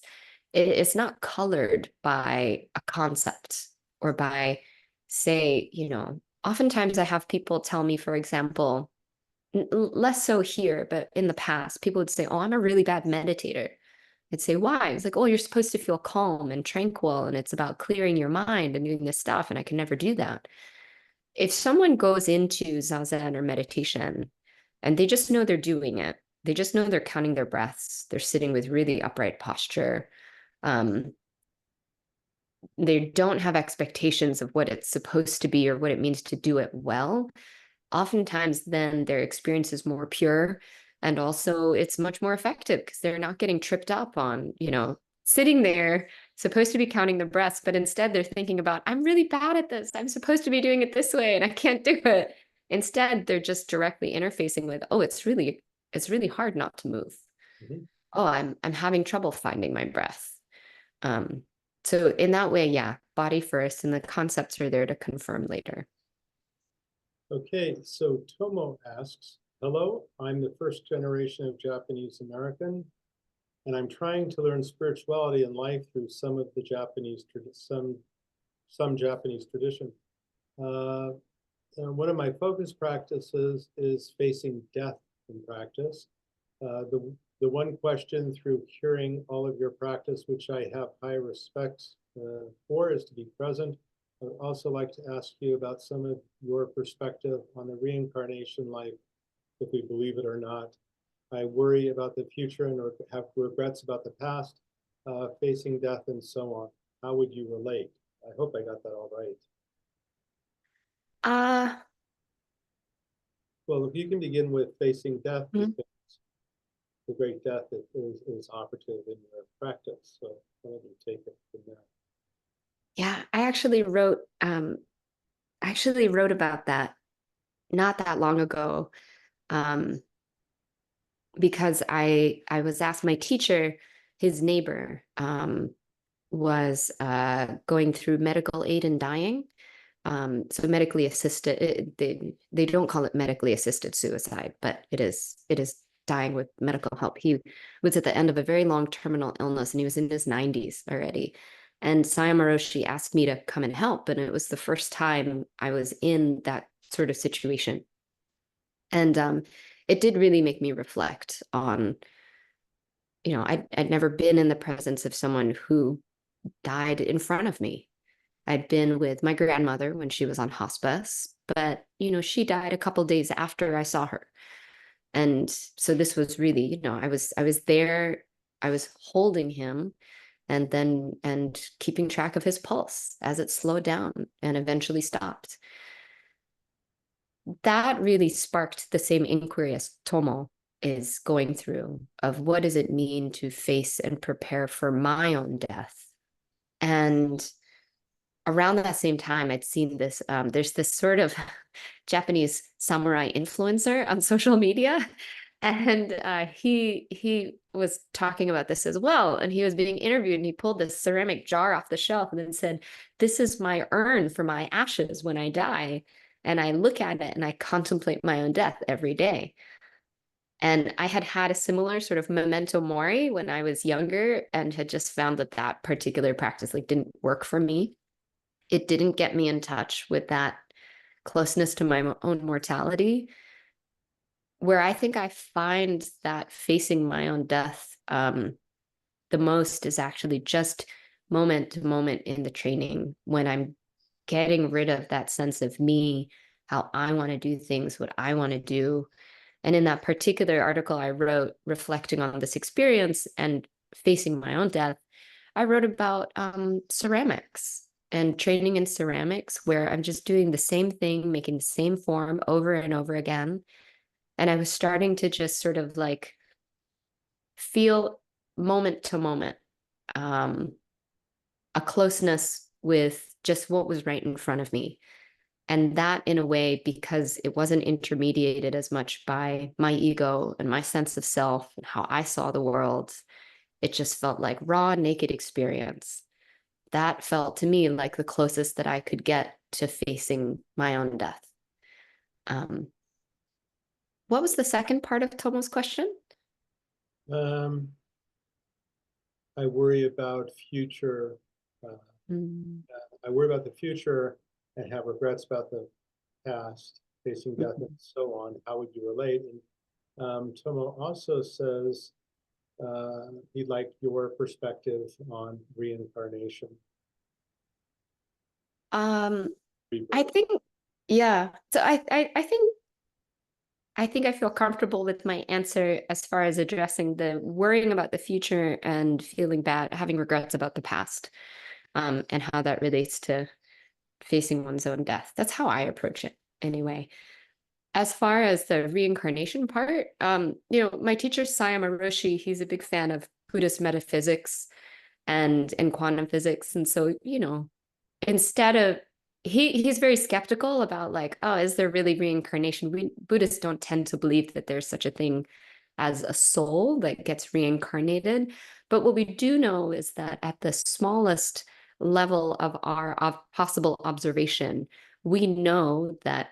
it's not colored by a concept or by, say, oftentimes I have people tell me, for example, less so here, but in the past, people would say, oh, I'm a really bad meditator. I'd say, why? It's like, oh, you're supposed to feel calm and tranquil, and it's about clearing your mind and doing this stuff, and I can never do that. If someone goes into Zazen or meditation and they just know they're doing it, they just know they're counting their breaths, they're sitting with really upright posture, um, they don't have expectations of what it's supposed to be or what it means to do it well, oftentimes then their experience is more pure, and also it's much more effective because they're not getting tripped up on, sitting there supposed to be counting the breaths, but instead they're thinking about, I'm really bad at this, I'm supposed to be doing it this way and I can't do it. Instead they're just directly interfacing with, oh, it's really hard not to move. Mm-hmm. Oh, I'm having trouble finding my breath. um so in that way, yeah, body first and the concepts are there to confirm later. Okay, so Tomo asks, hello, I'm the first generation of Japanese American, and I'm trying to learn spirituality and life through some of the Japanese, some Japanese tradition. One of my focus practices is facing death in practice. The one question through curing all of your practice, which I have high respect for, is to be present I would also like to ask you about some of your perspective on the reincarnation life, if we believe it or not. I worry about the future and have regrets about the past, facing death and so on. How would you relate? I hope I got that all right. Well, if you can begin with facing death, Mhm. because the great death is operative in your practice. So why don't you take it from there? Yeah, I actually wrote about that not that long ago. Um, because I was asked, my teacher, his neighbor, was going through medical aid and dying. So medically assisted, they don't call it medically assisted suicide, but it is dying with medical help. He was at the end of a very long terminal illness and he was in his 90s already. And Sayama Roshi asked me to come and help. And it was the first time I was in that sort of situation. And it did really make me reflect on, I'd never been in the presence of someone who died in front of me. I'd been with my grandmother when she was on hospice, but she died a couple days after I saw her. And so this was really, I was there, I was holding him and keeping track of his pulse as it slowed down and eventually stopped. That really sparked the same inquiry as Tomo is going through of what does it mean to face and prepare for my own death. And around that same time, I'd seen this. There's this sort of Japanese samurai influencer on social media, and he was talking about this as well. And he was being interviewed, and he pulled this ceramic jar off the shelf and then said, "This is my urn for my ashes when I die." And I look at it and I contemplate my own death every day. And I had had a similar sort of memento mori when I was younger and had just found that that particular practice like didn't work for me. It didn't get me in touch with that closeness to my own mortality. Where I think I find that facing my own death the most is actually just moment to moment in the training when I'm getting rid of that sense of me, how I want to do things, what I want to do. And in that particular article I wrote, reflecting on this experience and facing my own death, I wrote about ceramics and training in ceramics, where I'm just doing the same thing, making the same form over and over again. And I was starting to just sort of like feel moment to moment um, a closeness with just what was right in front of me. And that, in a way, because it wasn't intermediated as much by my ego and my sense of self and how I saw the world, it just felt like raw, naked experience. That felt to me like the closest that I could get to facing my own death. Um, what was the second part of Tomo's question? Um, I worry about future. Uh, Mm. I worry about the future and have regrets about the past, facing death and so on. How would you relate? And Tomo also says he'd like your perspective on reincarnation. Um, I Rebirth. think, yeah. So I think I feel comfortable with my answer as far as addressing the worrying about the future and feeling bad, having regrets about the past, and how that relates to facing one's own death. That's how I approach it anyway. As far as the reincarnation part, my teacher Sayama Roshi, he's a big fan of Buddhist metaphysics and quantum physics. And so, instead of he's very skeptical about like, oh, is there really reincarnation? We Buddhists don't tend to believe that there's such a thing as a soul that gets reincarnated. But what we do know is that at the smallest level of our possible observation, we know that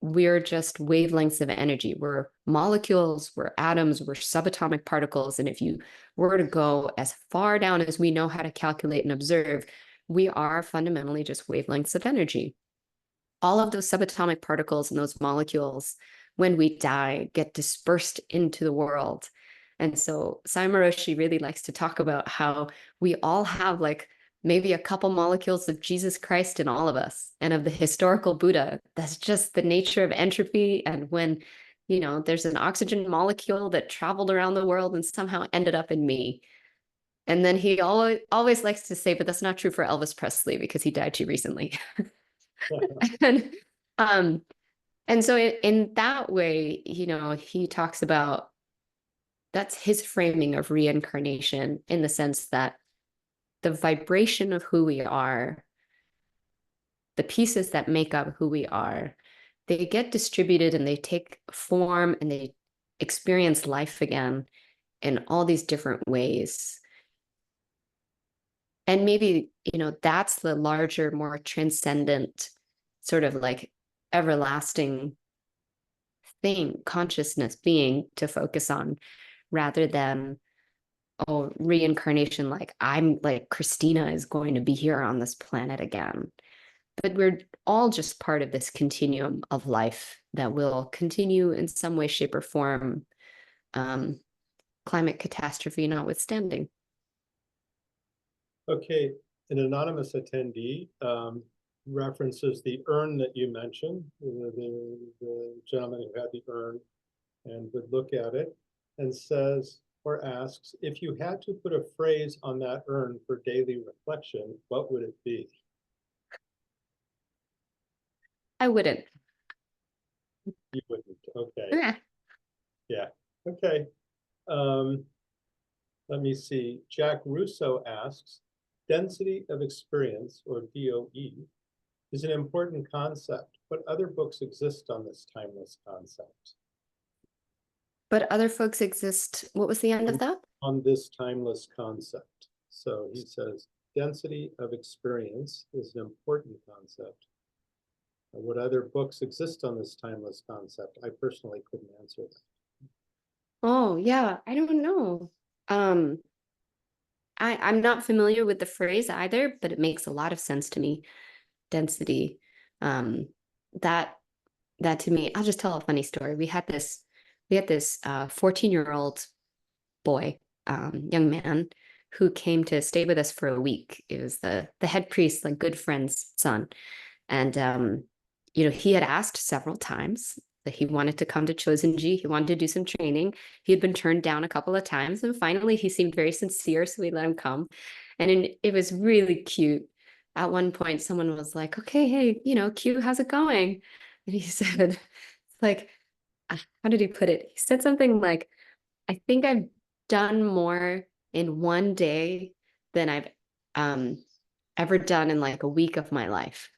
we're just wavelengths of energy. We're molecules, we're atoms, we're subatomic particles. And if you were to go as far down as we know how to calculate and observe, we are fundamentally just wavelengths of energy. All of those subatomic particles and those molecules, when we die, get dispersed into the world. And so Sayama Roshi really likes to talk about how we all have like maybe a couple molecules of Jesus Christ in all of us and of the historical Buddha. That's just the nature of entropy. And when, there's an oxygen molecule that traveled around the world and somehow ended up in me. And then he always likes to say, but that's not true for Elvis Presley because he died too recently. and um, and so in that way, he talks about that's his framing of reincarnation in the sense that the vibration of who we are, the pieces that make up who we are, they get distributed and they take form and they experience life again in all these different ways. And maybe, that's the larger, more transcendent, sort of like everlasting thing, consciousness being to focus on rather than, oh, reincarnation, like I'm like Cristina is going to be here on this planet again. But we're all just part of this continuum of life that will continue in some way, shape, or form, climate catastrophe notwithstanding. Okay, an anonymous attendee references the urn that you mentioned, the gentleman who had the urn and would look at it and says or asks, if you had to put a phrase on that urn for daily reflection, what would it be? I wouldn't. You wouldn't. Okay. Yeah. Yeah. Okay. Let me see. Jack Russo asks, density of experience, or DOE, is an important concept. What other books exist on this timeless concept? But other folks exist. What was the end of that? On this timeless concept. So he says, density of experience is an important concept. What other books exist on this timeless concept? I personally couldn't answer that. Oh, yeah. I don't know. I'm not familiar with the phrase either, but it makes a lot of sense to me. Density. Um, that that to me, I'll just tell a funny story. We had this 14-year-old boy, young man, who came to stay with us for a week. It was the head priest, like good friend's son. And he had asked several times that he wanted to come to Chozen-ji. He wanted to do some training. He had been turned down a couple of times, and finally he seemed very sincere, so we let him come. And it was really cute. At one point, someone was like, "Okay, hey, Q, how's it going?" And he said, like, how did he put it? He said something like, "I think I've done more in one day than I've um, ever done in like a week of my life."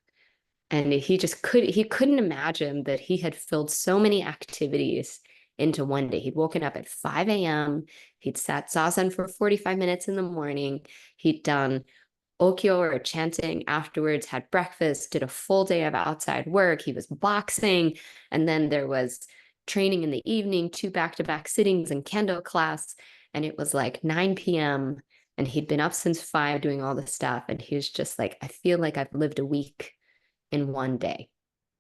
And he couldn't imagine that he had filled so many activities into one day. He'd woken up at 5 a.m. He'd sat zazen for 45 minutes in the morning. He'd done okyo or chanting afterwards, had breakfast, did a full day of outside work. He was boxing. And then there was training in the evening, 2 back-to-back sittings and Kendo class. And it was like 9 p.m. And he'd been up since 5 doing all this stuff. And he was just like, I feel like I've lived a week in one day.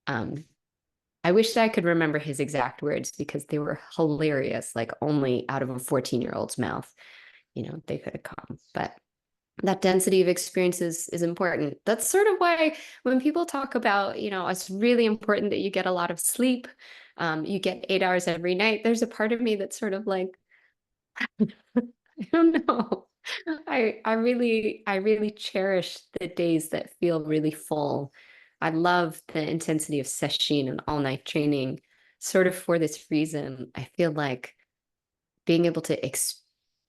I wish that I could remember his exact words because they were hilarious, like only out of a 14-year-old's mouth, they could have come. But that density of experiences is important. That's sort of why when people talk about, it's really important that you get a lot of sleep, you get 8 hours every night, there's a part of me that's sort of like, I don't know. I really cherish the days that feel really full. I love the intensity of sesshin and all night training, sort of for this reason. I feel like being able to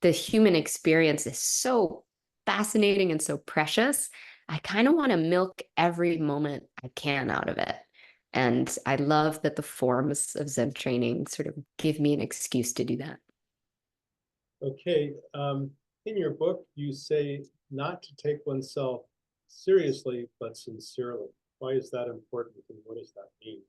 the human experience is so fascinating and so precious. I kind of want to milk every moment I can out of it. And I love that the forms of Zen training sort of give me an excuse to do that. Okay, in your book, you say not to take oneself seriously, but sincerely. Why is that important, and what does that mean?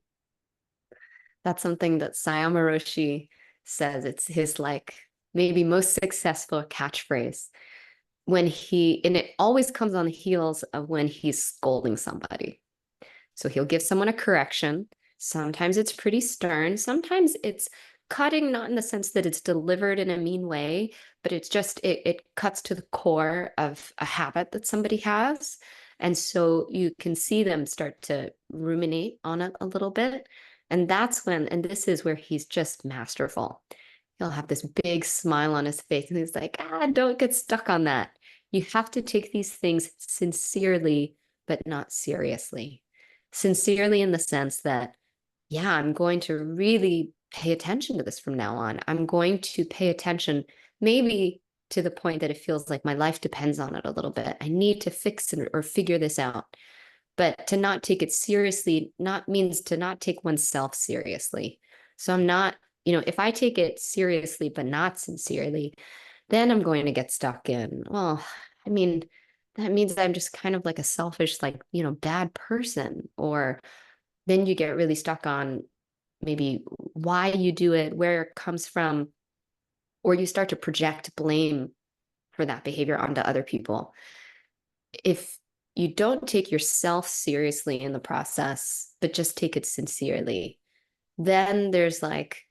That's something that Sayama Roshi says. It's his like maybe most successful catchphrase and it always comes on the heels of when he's scolding somebody. So he'll give someone a correction. Sometimes it's pretty stern. Sometimes it's cutting not in the sense that it's delivered in a mean way, but it's just it cuts to the core of a habit that somebody has. And so you can see them start to ruminate on it a little bit. And that's when, and this is where he's just masterful. He'll have this big smile on his face and he's like, don't get stuck on that. You have to take these things sincerely, but not seriously. Sincerely in the sense that, yeah, I'm going to really pay attention to this from now on. I'm going to pay attention, maybe to the point that it feels like my life depends on it a little bit. I need to fix it or figure this out. But to not take it seriously not means to not take oneself seriously. So I'm not, if I take it seriously but not sincerely, then I'm going to get stuck in, well, I mean, that means I'm just kind of like a selfish, like, bad person. Or then you get really stuck on maybe why you do it, where it comes from, or you start to project blame for that behavior onto other people. If you don't take yourself seriously in the process, but just take it sincerely, then there's like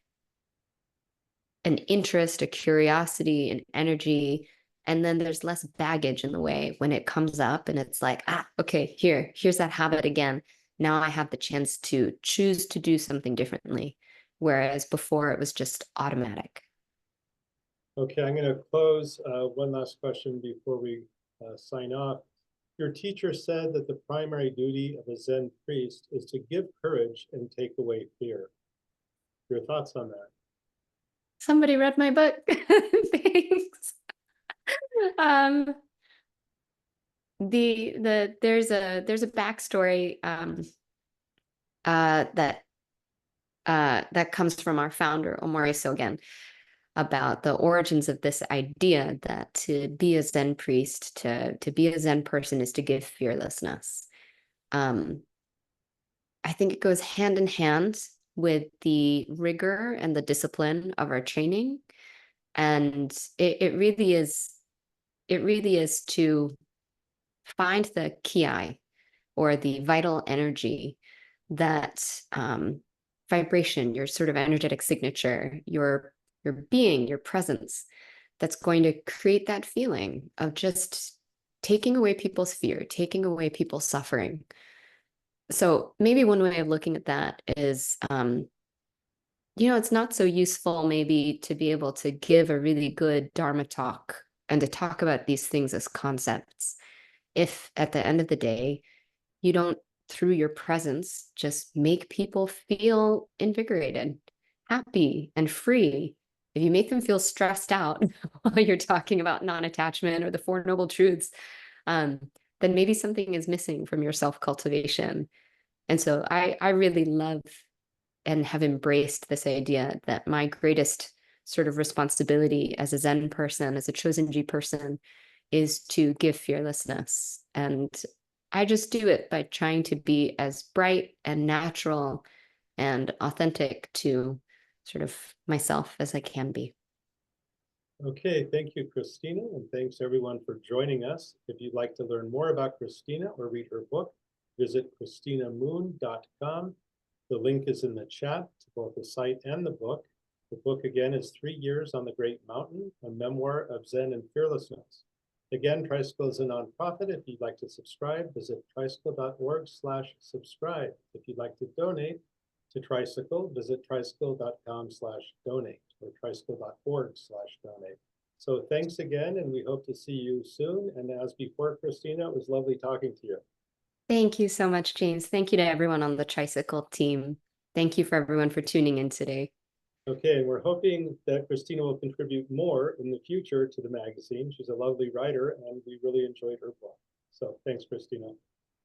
an interest, a curiosity, an energy, and then there's less baggage in the way when it comes up and it's like, okay, here's that habit again. Now I have the chance to choose to do something differently. Whereas before it was just automatic. Okay, I'm going to close one last question before we sign off. Your teacher said that the primary duty of a Zen priest is to give courage and take away fear. Your thoughts on that? Somebody read my book. Thanks. Um, there's a backstory that comes from our founder Omori Sogen about the origins of this idea that to be a Zen priest, to be a Zen person, is to give fearlessness. I think it goes hand in hand with the rigor and the discipline of our training, and it really is to find the ki, or the vital energy, that vibration, your sort of energetic signature, your being, your presence, that's going to create that feeling of just taking away people's fear, taking away people's suffering. So maybe one way of looking at that is, it's not so useful maybe to be able to give a really good Dharma talk and to talk about these things as concepts, if at the end of the day, you don't, through your presence, just make people feel invigorated, happy, and free. If you make them feel stressed out while you're talking about non-attachment or the Four Noble Truths, then maybe something is missing from your self-cultivation. And so I really love and have embraced this idea that my greatest sort of responsibility as a Zen person, as a Chozen-ji person, is to give fearlessness. And I just do it by trying to be as bright and natural and authentic to sort of myself as I can be. Okay, thank you, Cristina, and thanks everyone for joining us. If you'd like to learn more about Cristina or read her book, visit CristinaMoon.com. The link is in the chat to both the site and the book. The book, again, is 3 Years on the Great Mountain, a memoir of Zen and fearlessness. Again, Tricycle is a nonprofit. If you'd like to subscribe, visit tricycle.org/subscribe. If you'd like to donate to Tricycle, visit tricycle.com/donate or tricycle.org/donate. So thanks again, and we hope to see you soon. And as before, Cristina, it was lovely talking to you. Thank you so much, James. Thank you to everyone on the Tricycle team. Thank you for everyone for tuning in today. Okay, and we're hoping that Cristina will contribute more in the future to the magazine. She's a lovely writer, and we really enjoyed her book. So thanks, Cristina.